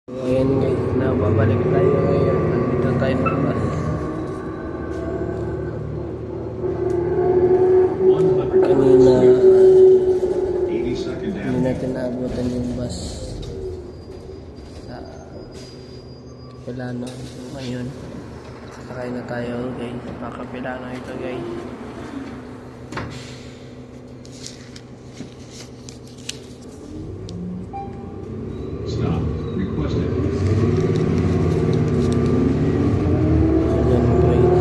Ngayon guys, nababalik tayo ngayon. Nandito tayo sa bus. Kanina hindi natin naabutan yung bus sa Capilano. So ngayon, sasakay na tayo guys. Pa Capilano ito guys. Stop. Requested. Ayan guys.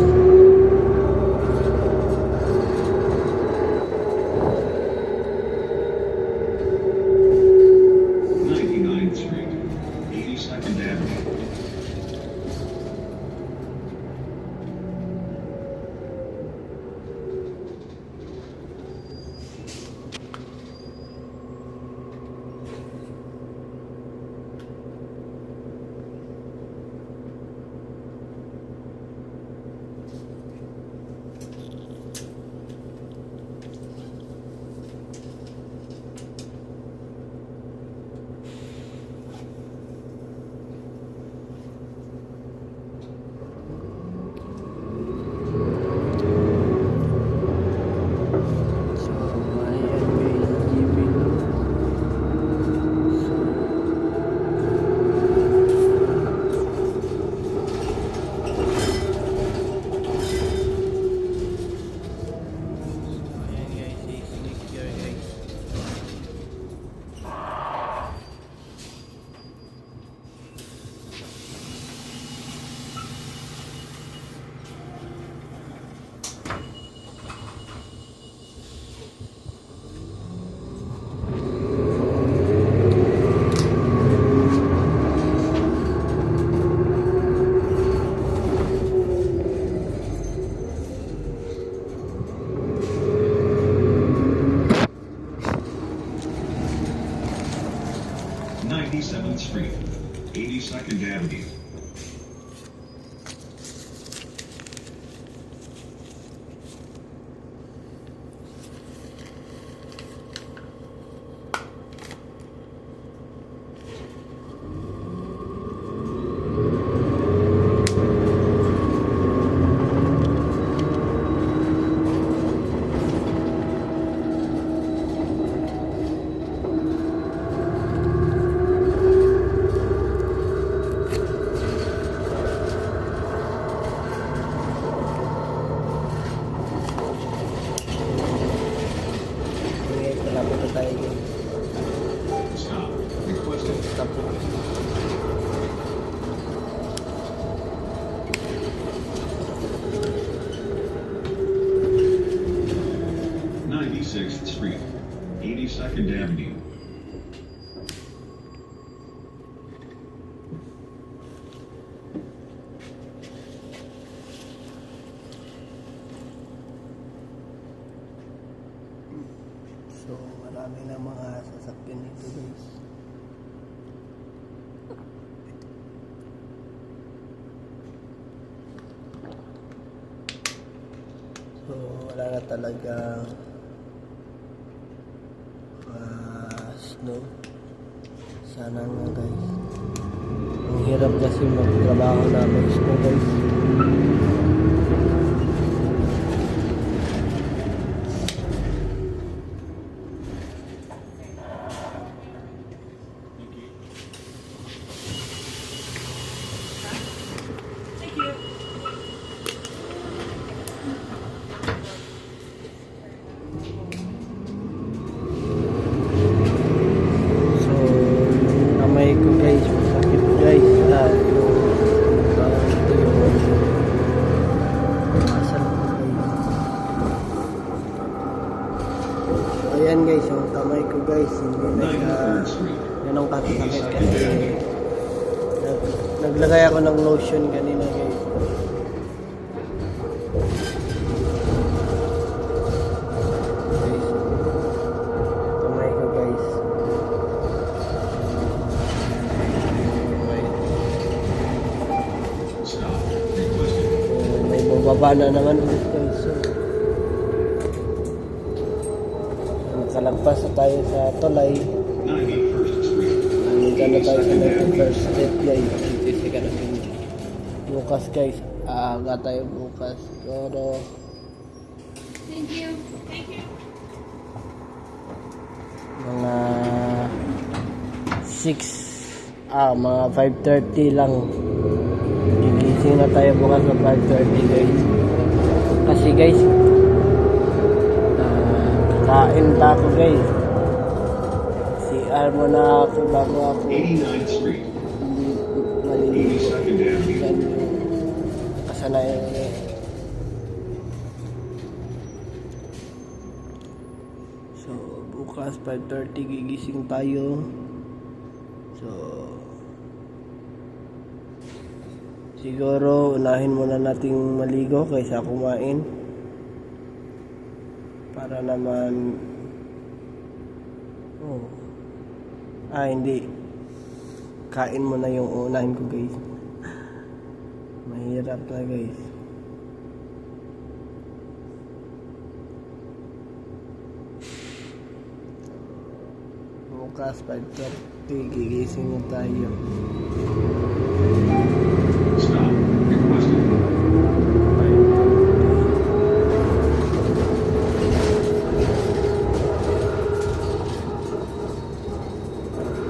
99th Street, 82nd Avenue. So ayan guys, jeepin. Ayan guys, i-click here guys. th Street, 82nd Avenue. Okay, malapit na tayo guys. Stop. Requested. Stop po. th Street, 82nd Avenue. So marami na mga sasakyan dito guys. So wala na talaga snow. Sana nga guys. Ang hirap kasi magtrabaho na may snow guys. So yung kamay ko guys, masakit guys. Yung ito yung asal ko guys. Ayan guys, yung kamay ko guys, hindi na 93rd Street. ganun kakasakit kasi naglagay ako ng lotion kanina guys. Guys, kamay ko guys. Stop. Requested. May bababa na naman ulit guys. So, nakalagpas na tayo sa tulay. 91st Street. dyan na tayo sa 91st Street guys. 82nd Avenue. Bukas guys, aga tayo bukas. Pero Thank you. Thank you. mga mga 5:30 lang. Gigising na tayo bukas sa 5:30 guys. Kasi guys, kain pa ako guys. CR muna ako bago ako 89th Street, maliligo. 82nd Avenue. Yan yung kasanayan ko. So, bukas 5:30 gigising tayo. So, siguro unahin muna nating maligo kaysa kumain. Para naman hindi. Kain mo na yung unahin ko guys. Mahirap na guys. Bukas 5:30 gigising na tayo. Stop. Requested.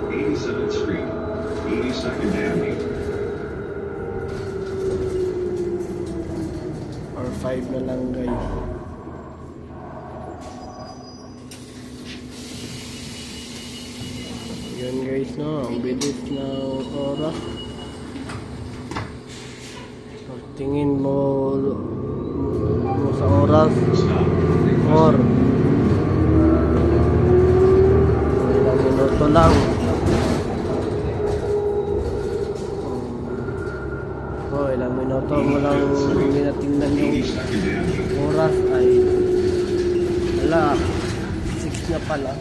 87th Street, 82nd Avenue. Or 5 na lang guys. Yun guys, no, ang bilis na oras. Pag tingin mo sa oras, Stop. or Requested. ilang minuto lang. Ilang minuto mo lang hindi natingnan yung 82nd Avenue. oras ay wala, 6 na pala.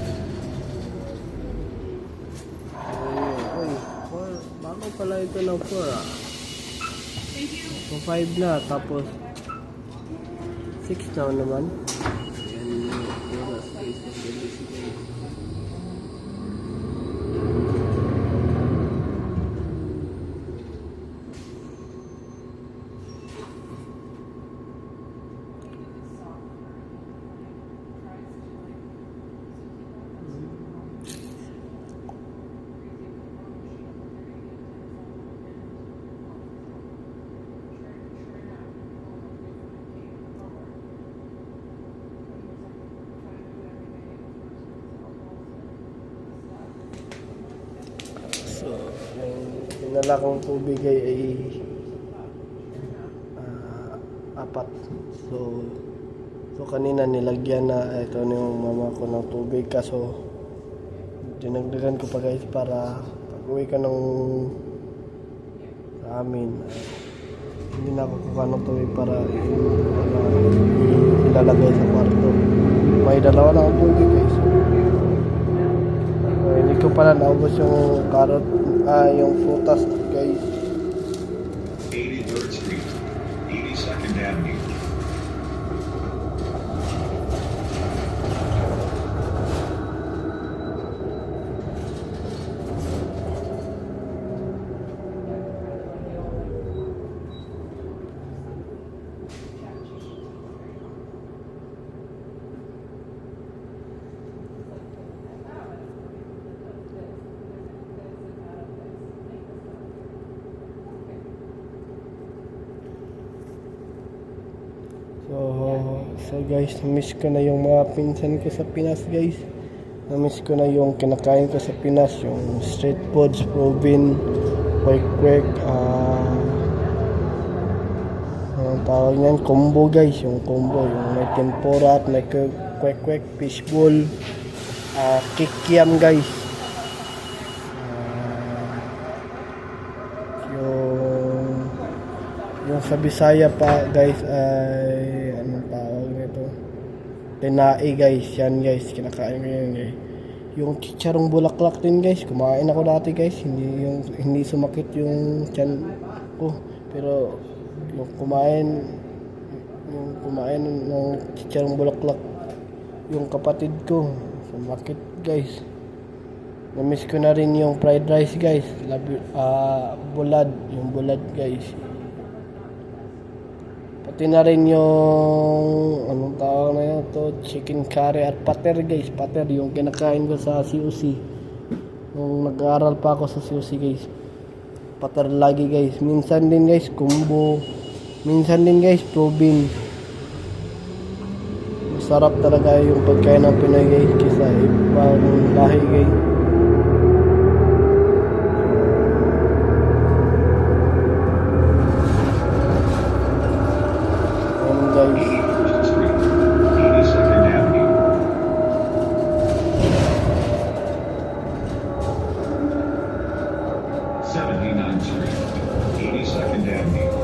Bago pala ito ng 4 Thank you. So 5 na, tapos 6 na naman. Yan yung oras guys, pagkagising guys. So, yung dinala kong tubig ay 4. So kanina nilagyan na ito yung mama ko ng tubig, kaso dinagdagan ko pa guys para pag uwi ka ng sa amin, hindi na ako kukuha ng tubig para ilalagay sa kwarto. May dalawa na akong tubig guys. Hindi ko pala naubos yung carrot, yung frutas guys. 83rd Street, 82nd Avenue. So guys, na-miss ko na yung mga pinsan ko sa Pinas guys. Na-miss ko na yung kinakain ko sa Pinas, yung street foods, Provin, kwek-kwek, anong tawag niyan, combo guys, yung combo, yung may tempura at may kwek-kwek, fishball, kikiam guys. Yung sa Bisaya pa guys ay anong tawag nito, tinai guys, yan guys, kinakain ko yan guys. Yung chicharong bulaklak din guys, kumain ako dati guys, hindi sumakit yung tiyan ko, pero yung kumain ng chicharong bulaklak yung kapatid ko, sumakit guys. Na-miss ko na rin yung fried rice guys. Bulad. Yung bulad guys. Pati na rin yung anong tawag na yun to, chicken curry at pater guys. Pater yung kinakain ko sa COC. Nung nag-aaral pa ako sa COC guys. Pater lagi guys. Minsan din guys combo. Minsan din guys protein. Masarap talaga yung pagkain ng Pinoy guys kaysa ibang lahi guys. Guys, 81st Street, 82nd Avenue. th Street, 82nd Avenue.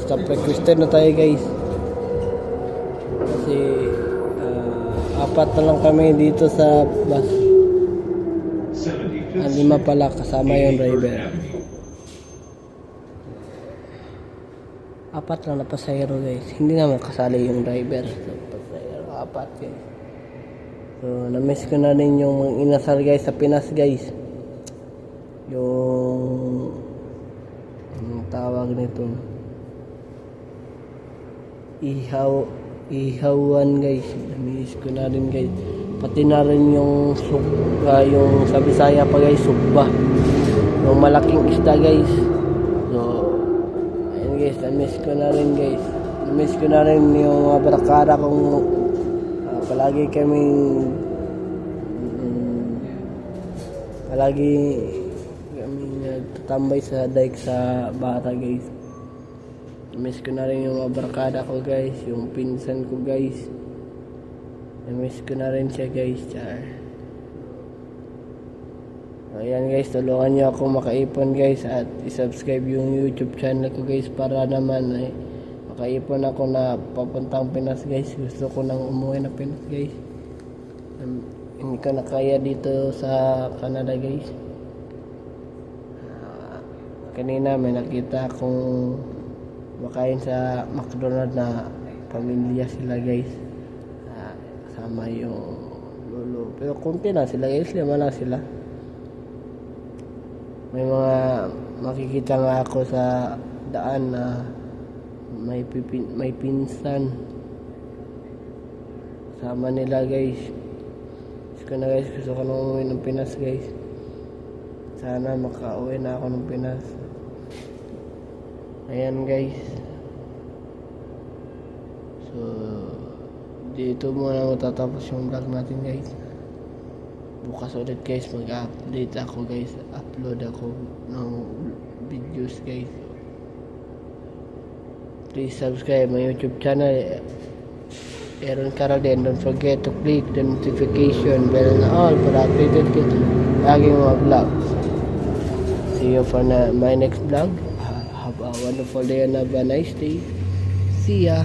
stop requested na tayo guys. Kasi apat na lang kami dito sa bus. 75th Lima pala kasama yung driver. Avenue. Apat lang na pasahero guys. Hindi naman kasali yung driver. So, pasahero, apat guys. So, na-miss ko na rin yung mga inasal guys sa Pinas guys. Yung anong tawag nito? Ihawan guys. Na-miss ko na rin guys. Pati na rin yung yung sa Bisaya pa guys, sugba. Yung malaking isda guys. So, guys, na-miss ko na rin guys. Na-miss ko na rin yung mga barakara kong palagi kaming nagtatambay sa daig sa bata guys. Na-miss ko na rin yung mga barakara ko guys, yung pinsan ko guys. Na-miss ko na rin siya guys. Char. Ayan guys, tulungan niyo ako makaipon guys at i-subscribe yung YouTube channel ko guys para naman makaipon ako na papuntang Pinas guys. Gusto ko nang umuwi na Pinas guys. Hindi ko na kaya dito sa Canada guys. Kanina may nakita akong makain sa McDonald's na pamilya sila guys. Kasama yung lolo. Pero kunti lang sila guys, 5 lang sila. May mga makikita nga ako sa daan na may pinsan sama nila guys. Gusto ko na umuwi ng Pinas guys. Sana makauwi na ako ng Pinas. Ayan guys. So dito muna matatapos yung vlog natin guys. Bukas ulit guys, mag-update ako guys. Upload ako ng videos guys. Please subscribe my YouTube channel, Aaron Carol. Then don't forget to click the notification bell na all para updated kayo laging mga vlogs. See you for my next vlog. Have a wonderful day and have a nice day. See ya.